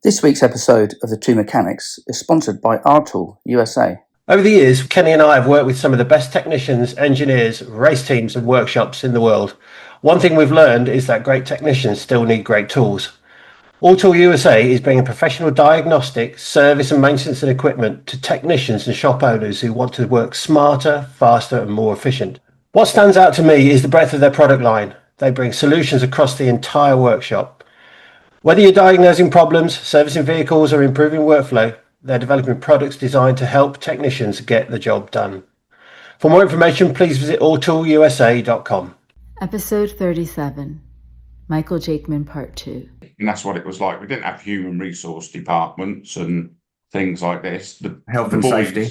This week's episode of The Two Mechanics is sponsored by Nichole, USA. Over the years, Kenny and I have worked with some of the best technicians, engineers, race teams and workshops in the world. One thing we've learned is that great technicians still need great tools. Nichole USA is bringing professional diagnostic, service and maintenance and equipment to technicians and shop owners who want to work smarter, faster and more efficient. What stands out to me is the breadth of their product line. They bring solutions across the entire workshop. Whether you're diagnosing problems, servicing vehicles or improving workflow, they're developing products designed to help technicians get the job done. For more information, please visit NicholeUSA.com. Episode 37, Michael Jakeman Part 2. And that's what it was like. We didn't have human resource departments and things like this. The health and safety.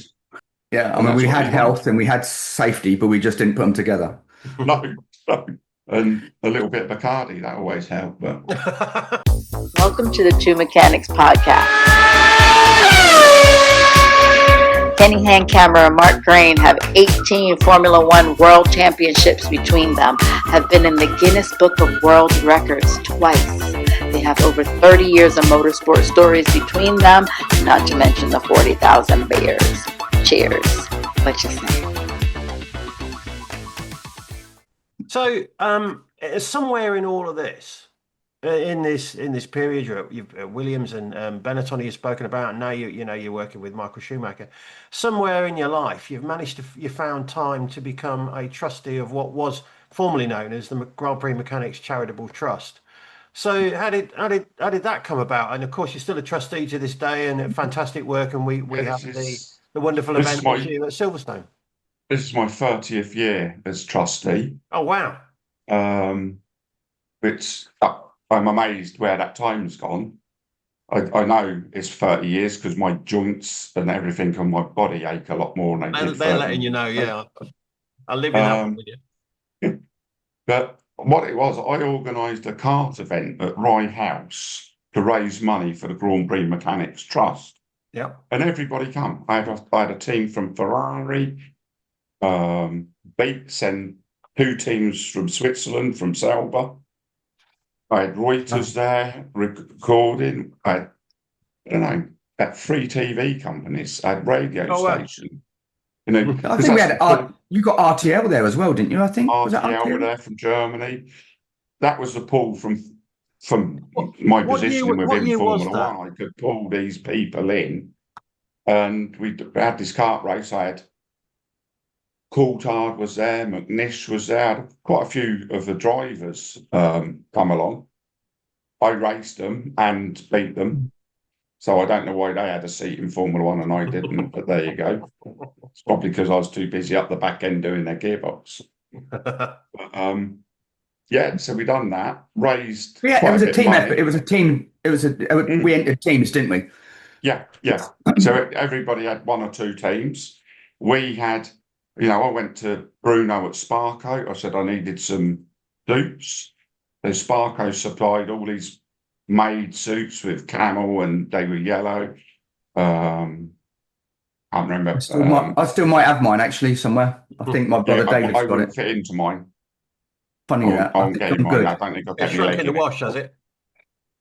Yeah, I mean, we had health and we had safety, but we just didn't put them together. No. And a little bit of Bacardi, that always helped. But welcome to the Two Mechanics podcast. Kenny Handkammer and Mark Grain have 18 Formula One World Championships between them, have been in the Guinness Book of World Records twice. They have over 30 years of motorsport stories between them, not to mention the 40,000 beers. Cheers. What you say? So, somewhere in all of this, in this period, you've Williams and Benetton you've spoken about, and now you're working with Michael Schumacher. Somewhere in your life, you found time to become a trustee of what was formerly known as the Grand Prix Mechanics Charitable Trust. So, how did that come about? And of course, you're still a trustee to this day, and fantastic work. And we have the wonderful event this year at Silverstone. This is my 30th year as trustee. Oh, wow. Which I'm amazed where that time's gone. I know it's 30 years because my joints and everything on my body ache a lot more than they did. They're letting you know, yeah. I live in that one with you. But what it was, I organised a kart event at Rye House to raise money for the Grand Prix Mechanics Trust. Yeah. And everybody come. I had a team from Ferrari, Beats, and 2 teams from Switzerland, from Sauber. I had Reuters there recording. I don't know, at 3 TV companies. I had radio station. You know, I think we had you got RTL there as well, didn't you? I think RTL were there from Germany. That was the pull from my position within Formula One. I could pull these people in, and we had this kart race. I had Coulthard was there, McNish was there, quite a few of the drivers come along. I raced them and beat them. So I don't know why they had a seat in Formula One and I didn't, but there you go. It's probably because I was too busy up the back end doing their gearbox. But, yeah, so we done that, raised. Yeah, it was a team effort. It was a team. We entered teams, didn't we? Yeah. So everybody had 1 or 2 teams. We had, I went to Bruno at Sparco. I said I needed some suits. So Sparco supplied all these made suits with camel, and they were yellow. I can't remember. I still might have mine actually somewhere. I think my brother David's got it. Fit into mine. Funny that. I'll get mine. I don't think I've got it shrunk in the wash, has it?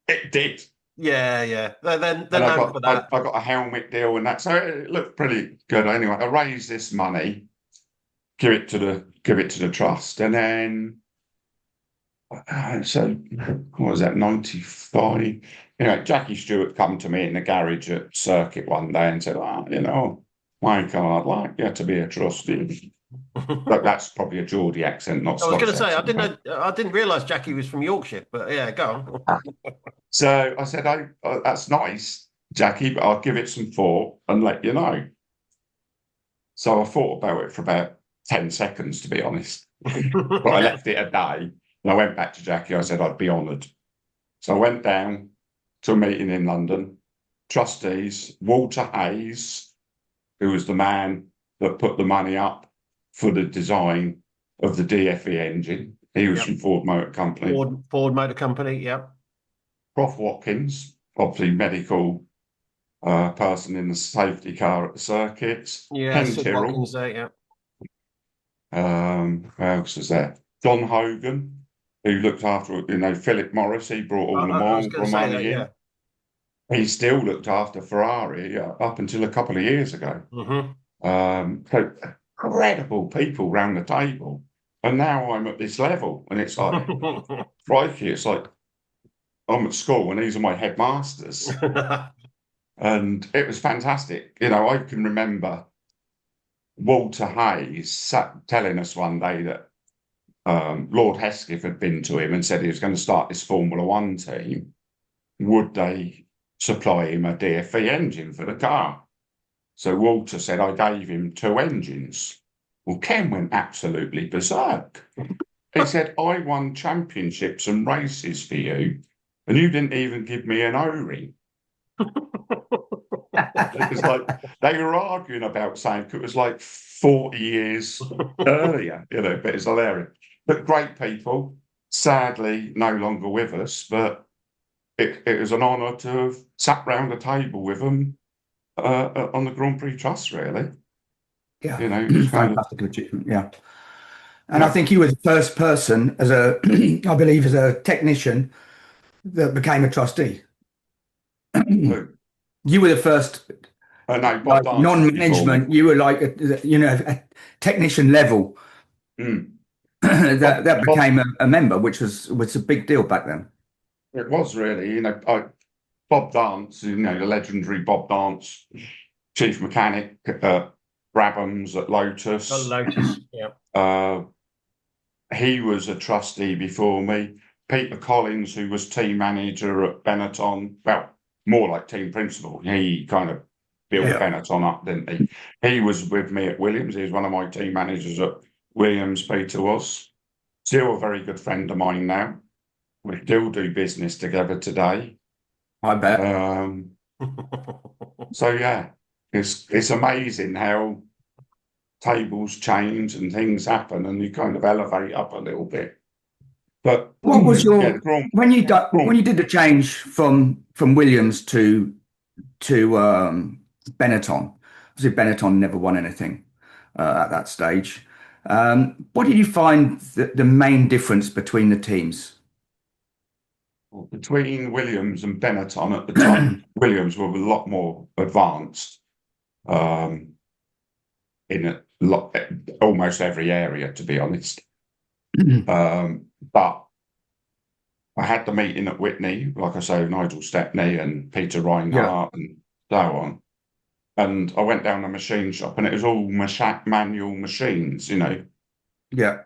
It did. Yeah. Then I got a helmet deal and that, so it looked pretty good. Anyway, I raised this money, give it to the trust, and then so what was that? 95. Jackie Stewart come to me in the garage at Circuit one day and said, Michael, I'd like you to be a trustee. But that's probably a Geordie accent, not Scottish. I was going to say, I didn't realise Jackie was from Yorkshire, but yeah, go on. So I said, that's nice, Jackie, but I'll give it some thought and let you know. So I thought about it for about 10 seconds, to be honest. But I left it a day, and I went back to Jackie. I said I'd be honoured. So I went down to a meeting in London. Trustees, Walter Hayes, who was the man that put the money up for the design of the DFE engine. He was from Ford Motor Company. Ford Motor Company, yeah. Prof Watkins, obviously medical person in the safety car at the circuits. Yeah, Watkins there, yeah. Who else was there? John Hogan, who looked after, Philip Morris. He brought all the money in. he still looked after Ferrari up until a couple of years ago. So incredible people round the table. And now I'm at this level, and it's like, crikey, it's like I'm at school and these are my headmasters. And it was fantastic. You know, I can remember Walter Hayes telling us one day that Lord Hesketh had been to him and said he was going to start this Formula One team. Would they supply him a DFE engine for the car? So Walter said, I gave him 2 engines. Well, Ken went absolutely berserk. He said, I won championships and races for you, and you didn't even give me an O-ring. It was like they were arguing about saying it was like 40 years earlier, you know, but it's hilarious. But great people, sadly no longer with us, but it was an honour to have sat round the table with them on the Grand Prix Trust, really. Yeah, you know, it's kind of fantastic achievement. Yeah, and I think you were the first person, as a, I believe, as a technician, that became a trustee. You were the first, no, Bob like, Darcy non-management. You were like a technician level that became a member, which was a big deal back then. It was really, you know, Bob Dance, you know, the legendary Bob Dance, chief mechanic at Brabham's at Lotus. At Lotus, yeah. He was a trustee before me. Peter Collins, who was team manager at Benetton, well, more like team principal. He kind of built Benetton up, didn't he? He was with me at Williams. He was one of my team managers at Williams, Peter was. Still a very good friend of mine now. We still do business together today. I bet. So yeah, it's amazing how tables change and things happen, and you kind of elevate up a little bit. But what was your when you did the change from Williams to Benetton? Obviously, Benetton never won anything at that stage. What did you find the main difference between the teams? Between Williams and Benetton at the time, Williams were a lot more advanced in almost every area, to be honest. But I had the meeting at Whitney, like I say, with Nigel Stepney and Peter Reinhardt and so on. And I went down the machine shop, and it was all manual machines, you know. Yeah.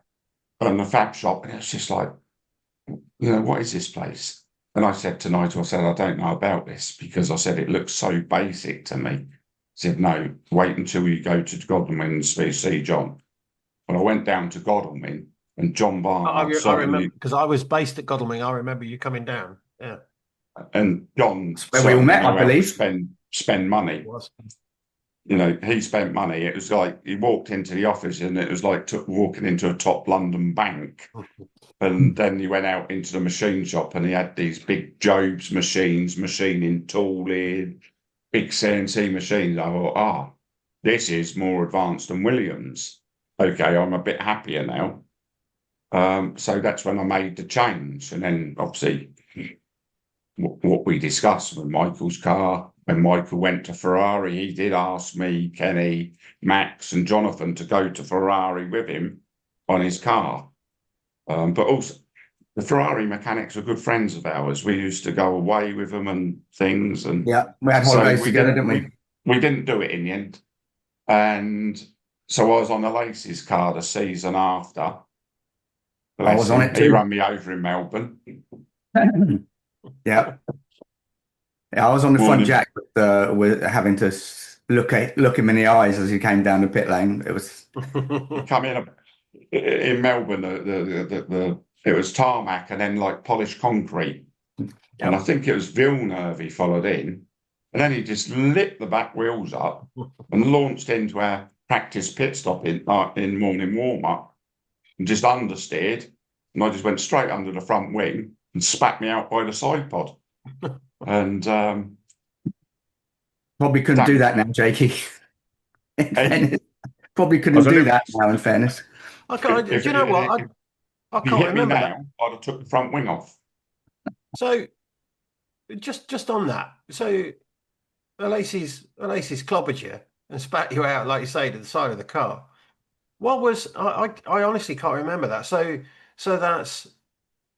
And the fab shop, and it's just like, you know, what is this place? And I said to Nigel, I said, I don't know about this, because I said, it looks so basic to me. He said, no, wait until you go to Godalming and see John. And I went down to Godalming, and John Barnard. I remember, because I was based at Godalming. I remember you coming down. Yeah. And John, where we all met, I believe. Spend money. You know, he spent money. It was like he walked into the office, and it was like walking into a top London bank. And then he went out into the machine shop, and he had these big Jobs machines, machining tooling, big CNC machines. I thought, this is more advanced than Williams. Okay, I'm a bit happier now. So that's when I made the change. And then obviously what we discussed with Michael's car, when Michael went to Ferrari, he did ask me, Kenny, Max and Jonathan to go to Ferrari with him on his car. But also the Ferrari mechanics were good friends of ours. We used to go away with them and things. And yeah, we had holidays together, didn't we? We didn't do it in the end. And so I was on the Laces car the season after. I was on it too. He ran me over in Melbourne. Yeah. I was on the front jack with having to look him in the eyes as he came down the pit lane. It was come in Melbourne. It was tarmac and then like polished concrete, and I think it was Villeneuve he followed in, and then he just lit the back wheels up and launched into our practice pit stop in morning warm up, and just understeered, and I just went straight under the front wing and spat me out by the side pod. And probably couldn't do that now, Jakey. Probably couldn't do that now, in fairness. Do you know what? I can't remember now, I'd have took the front wing off. So just on that. So Alacy's clobbered you and spat you out, like you say, to the side of the car. What was I honestly can't remember that. So that's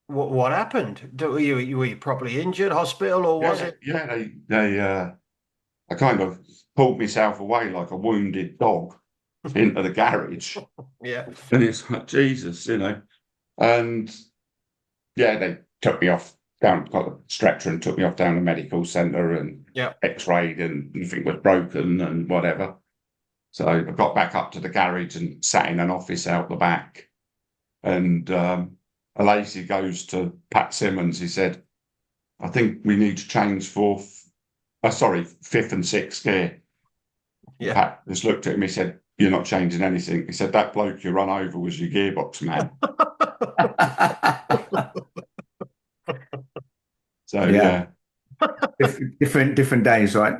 what happened. Were you properly injured, hospital, or was it? Yeah, I kind of pulled myself away like a wounded dog into the garage. Yeah. And it's like, Jesus, And yeah, they took me off down, got the stretcher and took me off down the medical centre and Yeah. x-rayed and nothing was broken and whatever. So I got back up to the garage and sat in an office out the back. And Alacy goes to Pat Simmons. He said, I think we need to change fifth and sixth gear. Yeah. Pat just looked at him. He said, you're not changing anything. He said, that bloke you run over was your gearbox man. So, Yeah. different days, right?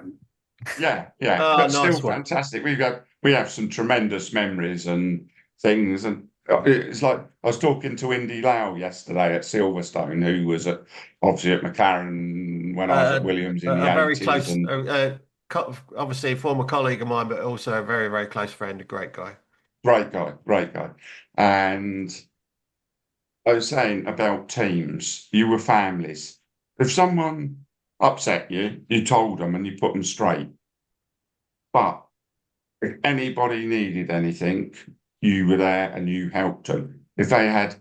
Yeah. Oh, But nice still one. fantastic. We have some tremendous memories and things. And it's like I was talking to Indy Lau yesterday at Silverstone, who was obviously at McLaren when I was at Williams in the A very 80s. close, And obviously a former colleague of mine, but also a very, very close friend, a great guy. great guy. And I was saying about teams, you were families. If someone upset you, you told them and you put them straight. But if anybody needed anything, you were there and you helped them. If they had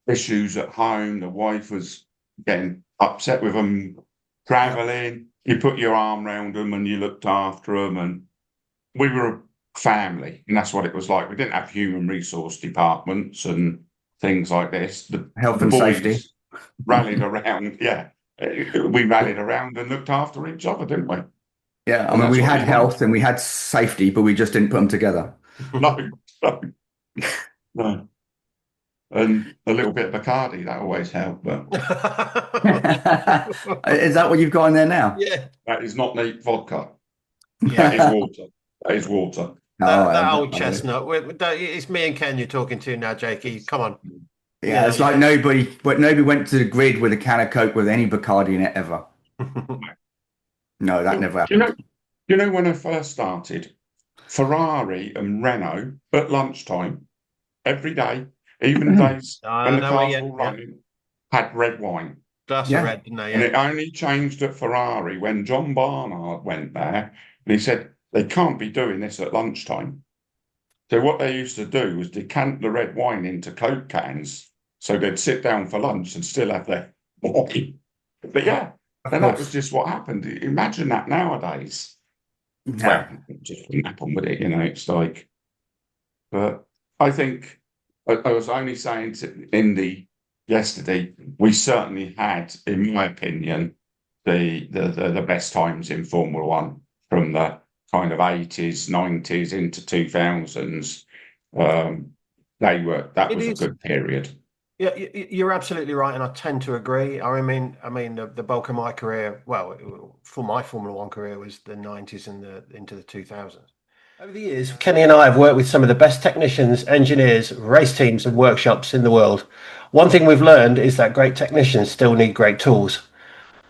issues at home, the wife was getting upset with them traveling, you put your arm around them and you looked after them. And we were a family, and that's what it was like. We didn't have human resource departments and things like this. The Health and boys safety. rallied around. Yeah, we rallied around and looked after each other, didn't we? Yeah, I And mean, that's we what had we health and we had safety, but we just didn't put them together. No. And a little bit of Bacardi, that always helped. But Is that what you've got in there now? Yeah. that is not neat vodka. Yeah. That is water. That is water. That old chestnut. It's me and Ken you're talking to now, Jakey. Come on. Yeah, it's like nobody went to the grid with a can of Coke with any Bacardi in it ever. No, that never happened. You know when I first started, Ferrari and Renault at lunchtime, every day, even days when the cars were running, had red wine. Glass of red, didn't they? And it only changed at Ferrari when John Barnard went there and he said, they can't be doing this at lunchtime. So what they used to do was decant the red wine into Coke cans so they'd sit down for lunch and still have their wine. But yeah, and that was just what happened. Imagine that nowadays. Well, it just wouldn't happen with it, it's like, but I think I was only saying to Indy yesterday, we certainly had, in my opinion, the best times in Formula One from the kind of 80s, 90s into 2000s. That was a good period. Yeah, you're absolutely right, and I tend to agree. I mean, the bulk of my career, well, for my Formula One career, was the 90s and into the 2000s. Over the years, Kenny and I have worked with some of the best technicians, engineers, race teams, and workshops in the world. One thing we've learned is that great technicians still need great tools.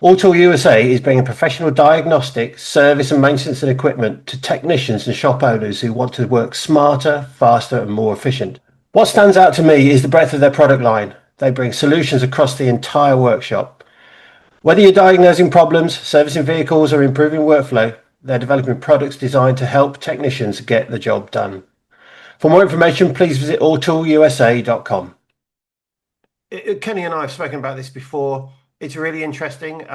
All-Tool USA is bringing professional diagnostic, service and maintenance and equipment to technicians and shop owners who want to work smarter, faster, and more efficient. What stands out to me is the breadth of their product line. They bring solutions across the entire workshop. Whether you're diagnosing problems, servicing vehicles, or improving workflow, they're developing products designed to help technicians get the job done. For more information, please visit alltoolusa.com. Kenny and I have spoken about this before. It's really interesting.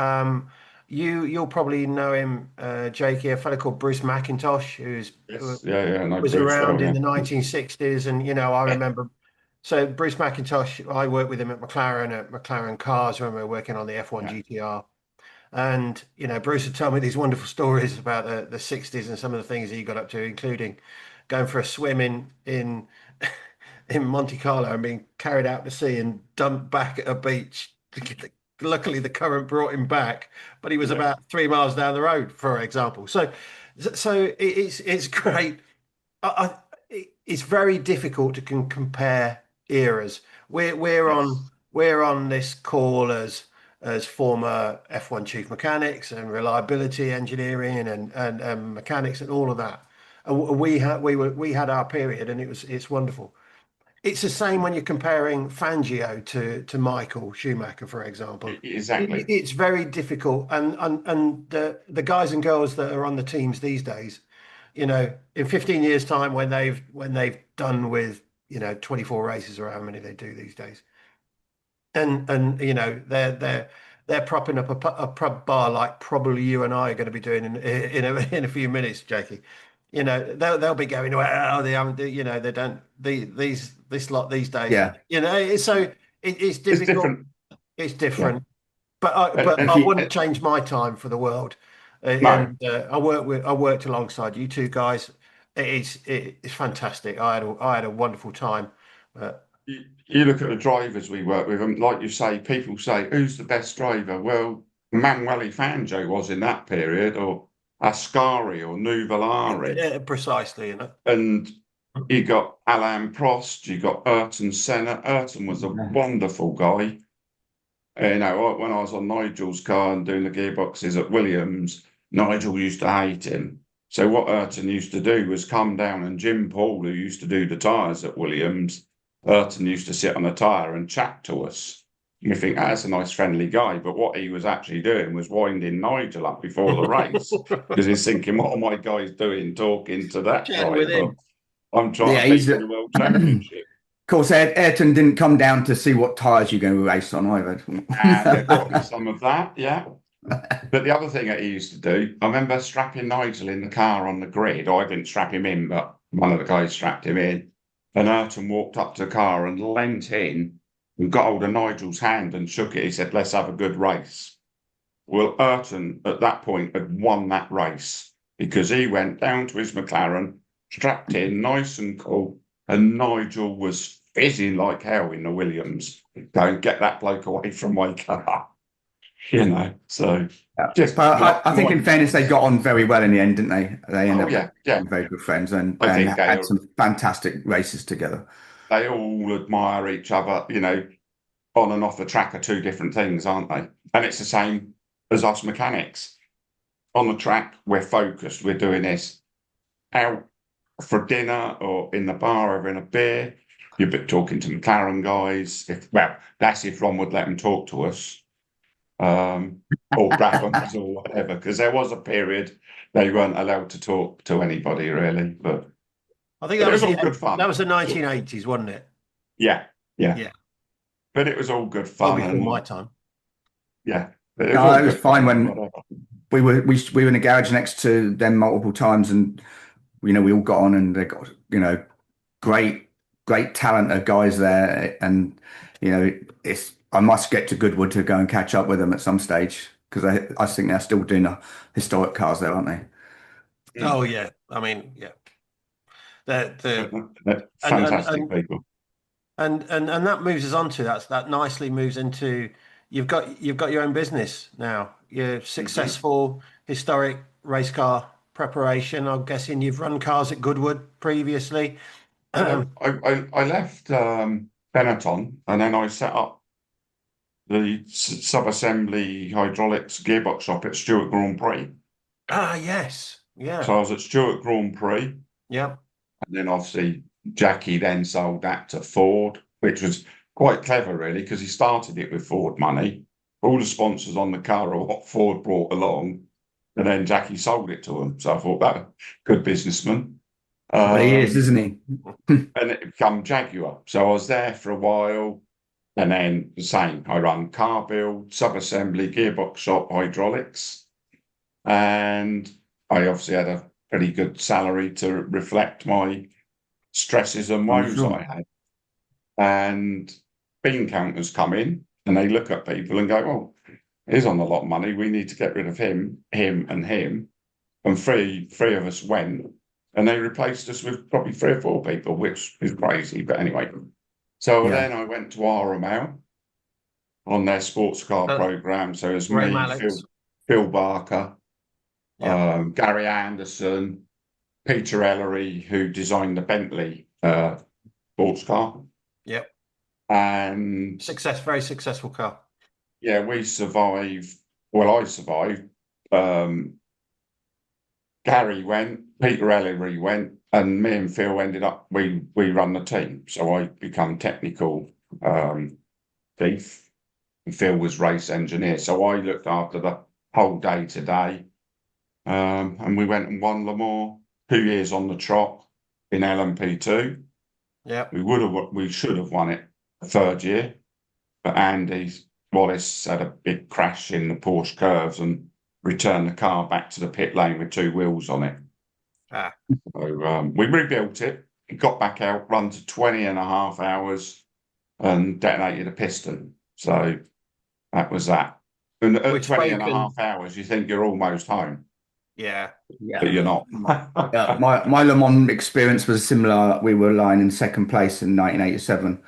You'll probably know him, Jakey, a fellow called Bruce McIntosh, who was around in the 1960s. And, I remember. So Bruce McIntosh, I worked with him at McLaren Cars when we were working on the F1 GTR. And, Bruce had told me these wonderful stories about the 60s and some of the things he got up to, including going for a swim in Monte Carlo and being carried out to sea and dumped back at a beach. Luckily, the current brought him back, but he was about 3 miles down the road, for example. So it's great. It's very difficult to compare eras. We're on this call as as former F1 chief mechanics and reliability engineering and mechanics and all of that. And we had our period, and it's wonderful. It's the same when you're comparing Fangio to Michael Schumacher, for example. Exactly. It's very difficult, and the guys and girls that are on the teams these days, you know, in 15 years' time, when they've done with 24 races or how many they do these days, and you know they're propping up a pub bar like probably you and I are going to be doing in a few minutes, Jakey. You know, they'll be going, well, they haven't, they don't, this lot these days. Yeah. You know, so it's difficult. It's different. It's different. But And I wouldn't change my time for the world. No. And I worked alongside you two guys. It's fantastic. I had a wonderful time. You look at the drivers we work with, and like you say, people say, who's the best driver? Well, Manuel Fangio was in that period, or Ascari or Nuvolari. Precisely, you know. And you got Alain Prost, you got Ayrton Senna. Ayrton was a wonderful guy. You know, when I was on Nigel's car and doing the gearboxes at Williams, Nigel used to hate him. So what Ayrton used to do was come down, and Jim Paul, who used to do the tyres at Williams, Ayrton used to sit on the tyre and chat to us. You think that's a nice, friendly guy, but what he was actually doing was winding Nigel up before the race, because he's thinking, what are my guys doing talking to that Chatting with driver? him. I'm trying to beat the World Championship. Of course, Ayrton didn't come down to see what tyres you're going to race on either. There got to be some of that, yeah. But the other thing that he used to do, I remember strapping Nigel in the car on the grid. I didn't strap him in, but one of the guys strapped him in. And Ayrton walked up to the car and leant in and got hold of Nigel's hand and shook it. He said, let's have a good race. Well, Ayrton at that point had won that race because he went down to his McLaren, strapped in, nice and cool, and Nigel was fizzing like hell in the Williams. Go and get that bloke away from my car. You know, so just. But I think, in fairness, they got on very well in the end, didn't they? They ended up being very good friends and I think had some fantastic races together. They all admire each other, you know, on and off the track are two different things, aren't they? And it's the same as us mechanics. On the track, we're focused, we're doing this. Out for dinner or in the bar having a beer, you're talking to McLaren guys. That's if Ron would let them talk to us. Or Brabhams or whatever, because there was a period they weren't allowed to talk to anybody really. But I think that was all good fun. That was the 1980s, wasn't it? Yeah. But it was all good fun. Before my time. Yeah, it was fine when we were in the garage next to them multiple times, and we all got on, and they got great talent of guys there, and I must get to Goodwood to go and catch up with them at some stage, because I think they're still doing historic cars there, aren't they? Oh yeah, I mean, yeah, they're fantastic people, and that moves us on to that nicely moves into you've got your own business now. You're successful historic race car preparation. I'm guessing you've run cars at Goodwood previously. I left Benetton, and then I set up the sub-assembly hydraulics gearbox shop at Stewart Grand Prix. Ah, yes. Yeah. So I was at Stewart Grand Prix. Yeah. And then obviously Jakey then sold that to Ford, which was quite clever really, because he started it with Ford money. All the sponsors on the car are what Ford brought along. And then Jakey sold it to them. So I thought that good businessman. He is, isn't he? And it became Jaguar. So I was there for a while. And then the same, I run car build, sub-assembly, gearbox shop, hydraulics. And I obviously had a pretty good salary to reflect my stresses and woes I had. And bean counters come in and they look at people and go, well, he's on a lot of money. We need to get rid of him, and him. And three of us went, and they replaced us with probably 3 or 4 people, which is crazy. But anyway. So then I went to RML on their sports car program. So it was me, Phil Barker, Gary Anderson, Peter Ellery, who designed the Bentley sports car. Yep. And very successful car. Yeah, we survived. Well, I survived. Gary went, Peter Ellery went, and me and Phil ended up. We run the team, so I become technical chief, and Phil was race engineer. So I looked after the whole day today, and we went and won Le Mans 2 years on the trot in LMP2. Yeah. We should have won it the third year, but Andy Wallace had a big crash in the Porsche curves and returned the car back to the pit lane with 2 wheels on it. So we rebuilt it, got back out, run to 20 and a half hours and detonated a piston. So that was that. And at 20 and a half hours, you think you're almost home. Yeah. But you're not. My Le Mans experience was similar. We were lying in second place in 1987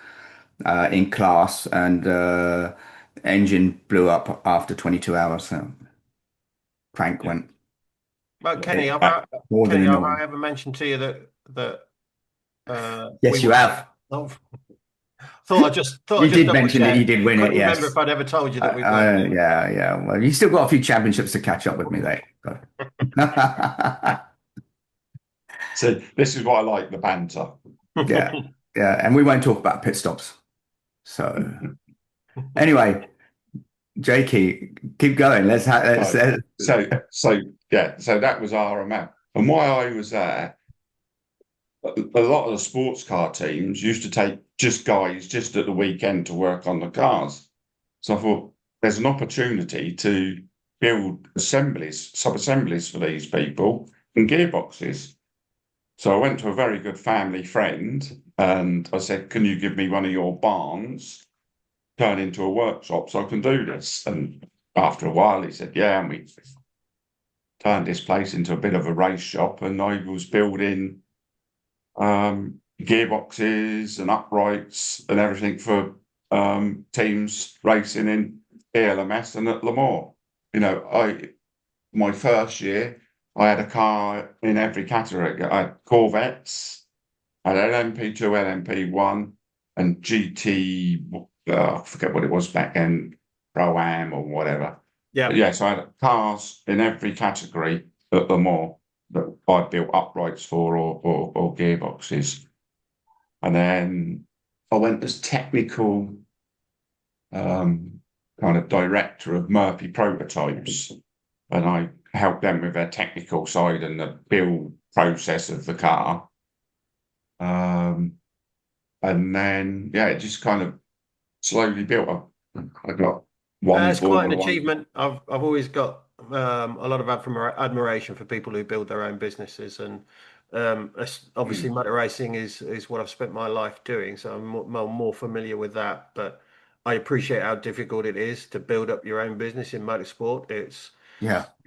in class, and engine blew up after 22 hours. So crank went. Well, Kenny, have I ever mentioned to you that yes, you have. I just you did mention that you did win it. Yes. Remember if I'd ever told you that we won. Yeah. Well, you still got a few championships to catch up with me there. So this is what I like, the banter. Yeah, and we won't talk about pit stops. So anyway, Jakey, keep going. So that was our amount. And while I was there, a lot of the sports car teams used to take guys just at the weekend to work on the cars. So I thought there's an opportunity to build sub-assemblies for these people and gearboxes. So I went to a very good family friend and I said, can you give me one of your barns, turn into a workshop so I can do this? And after a while he said, yeah, and we turned this place into a bit of a race shop, and I was building gearboxes and uprights and everything for teams racing in ELMS and at Le Mans. You know, my first year, I had a car in every category. I had Corvettes, I had LMP2, LMP1, and GT, I forget what it was back then, Pro-Am or whatever. Yeah, so I had cars in every category at Le Mans that I built uprights for or gearboxes. And then I went as technical kind of director of Murphy Prototypes, and I helped them with their technical side and the build process of the car. And then, it just kind of slowly built up. I got one. It's quite an achievement. I've always got a lot of admiration for people who build their own businesses, and obviously motor racing is what I've spent my life doing, so I'm more familiar with that. But I appreciate how difficult it is to build up your own business in motorsport. It's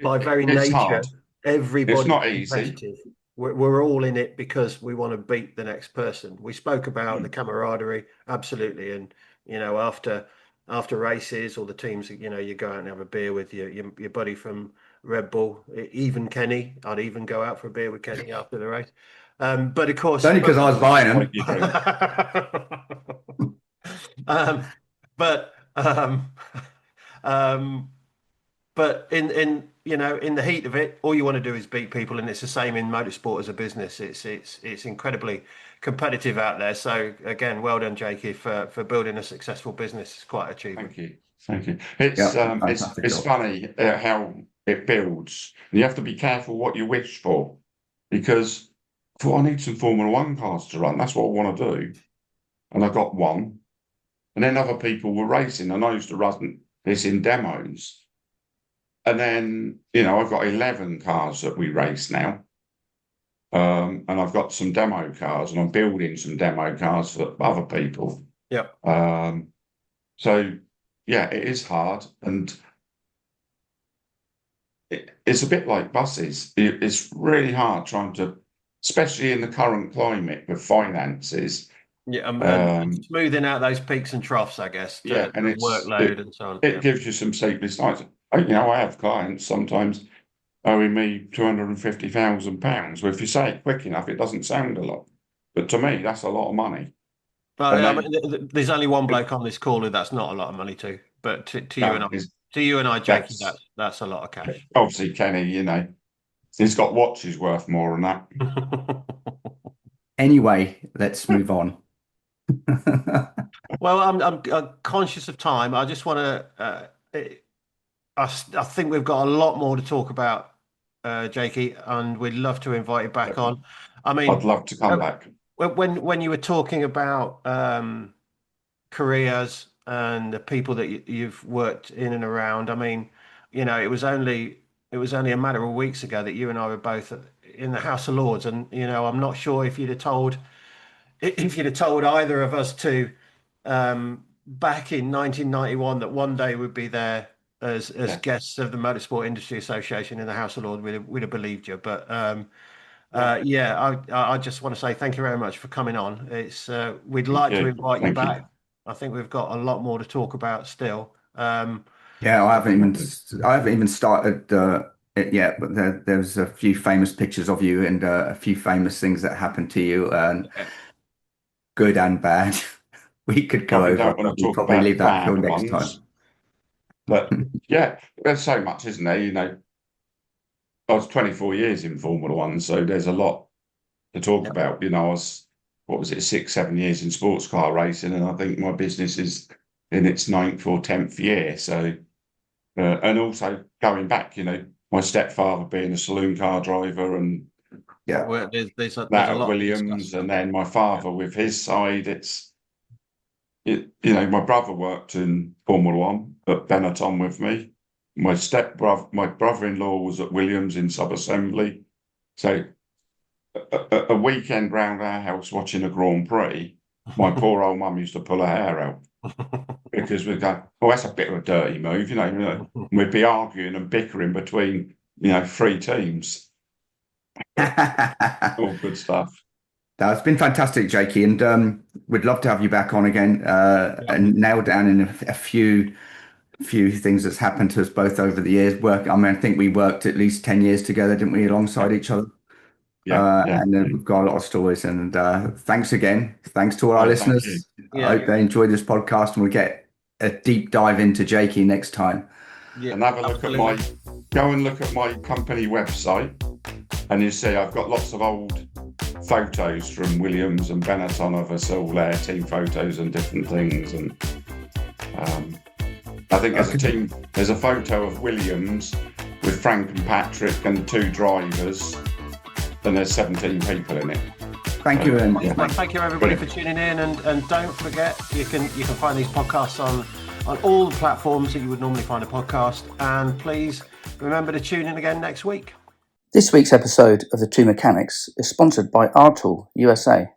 by very nature, hard. Everybody's it's not competitive. Easy. We're all in it because we want to beat the next person. We spoke about the camaraderie, absolutely, and after races or the teams, you go out and have a beer with your buddy from Red Bull, even Kenny. I'd even go out for a beer with Kenny after the race. But of course, only because I was buying them. But in the heat of it, all you want to do is beat people, and it's the same in motorsport as a business. It's incredibly competitive out there. So again, well done, Jakey, for building a successful business. It's quite an achievement. Thank you. It's funny how it builds. You have to be careful what you wish for, because I thought I need some Formula One cars to run. That's what I want to do, and I got one. And then other people were racing, and I used to run this in demos. And then, I've got 11 cars that we race now. And I've got some demo cars, and I'm building some demo cars for other people. Yeah. So, it is hard. And it's a bit like buses. It's really hard trying to, especially in the current climate with finances. Yeah, and smoothing out those peaks and troughs, I guess. And it's workload and so on. It gives you some sleepless nights. I have clients sometimes owing me £250,000. Well, if you say it quick enough, it doesn't sound a lot, but to me, that's a lot of money. But there's only one bloke on this call who that's not a lot of money to. But to No, you and I, Jakey, that's- that's a lot of cash. obviously Kenny, he's got watches worth more than that. Anyway, let's move on. Well, I'm conscious of time. I just want to. I think we've got a lot more to talk about, Jakey, and we'd love to invite you back on. I mean, I'd love to come back. when you were talking about careers and the people that you've worked in and around, I mean, it was only a matter of weeks ago that you and I were both in the House of Lords, and I'm not sure if you'd have told either of us to back in 1991 that one day we'd be there as guests of the Motorsport Industry Association in the House of Lords, we'd have believed you. But I just want to say thank you very much for coming on. We'd like to invite you back. I think we've got a lot more to talk about still. Yeah, I haven't even started it yet, but there's a few famous pictures of you and a few famous things that happened to you, and good and bad. We could go over. Don't want to talk probably about leave that bad till next ones. time. But yeah, there's so much, isn't there? I was 24 years in Formula One, so there's a lot to talk about. I was, 6, 7 years in sports car racing, and I think my business is in its 9th or 10th year. So, and also going back, my stepfather being a saloon car driver, and there's a that lot at Williams, and then my father with his side. My brother worked in Formula One at Benetton with me. My brother-in-law was at Williams in sub-assembly. So a weekend round our house watching a Grand Prix, my poor old mum used to pull her hair out because we'd go, "Oh, that's a bit of a dirty move," We'd be arguing and bickering between, 3 teams. All good stuff. It's been fantastic, Jakey, and we'd love to have you back on again and nail down in a few things that's happened to us both over the years. I think we worked at least 10 years together, didn't we, alongside each other? And we've got a lot of stories. And thanks again. Thanks to all our listeners. I hope they enjoyed this podcast, and we'll get a deep dive into Jakey next time. Yeah, and have a look go and look at my company website, and you see I've got lots of old photos from Williams and Benetton of us all there, team photos and different things. And I think as a team, there's a photo of Williams with Frank and Patrick and 2 drivers, and there's 17 people in it. Thank you very much. Well, thank you everybody for tuning in, and don't forget you can find these podcasts on all the platforms that you would normally find a podcast, and please remember to tune in again next week. This week's episode of The Two Mechanics is sponsored by R-Tool USA.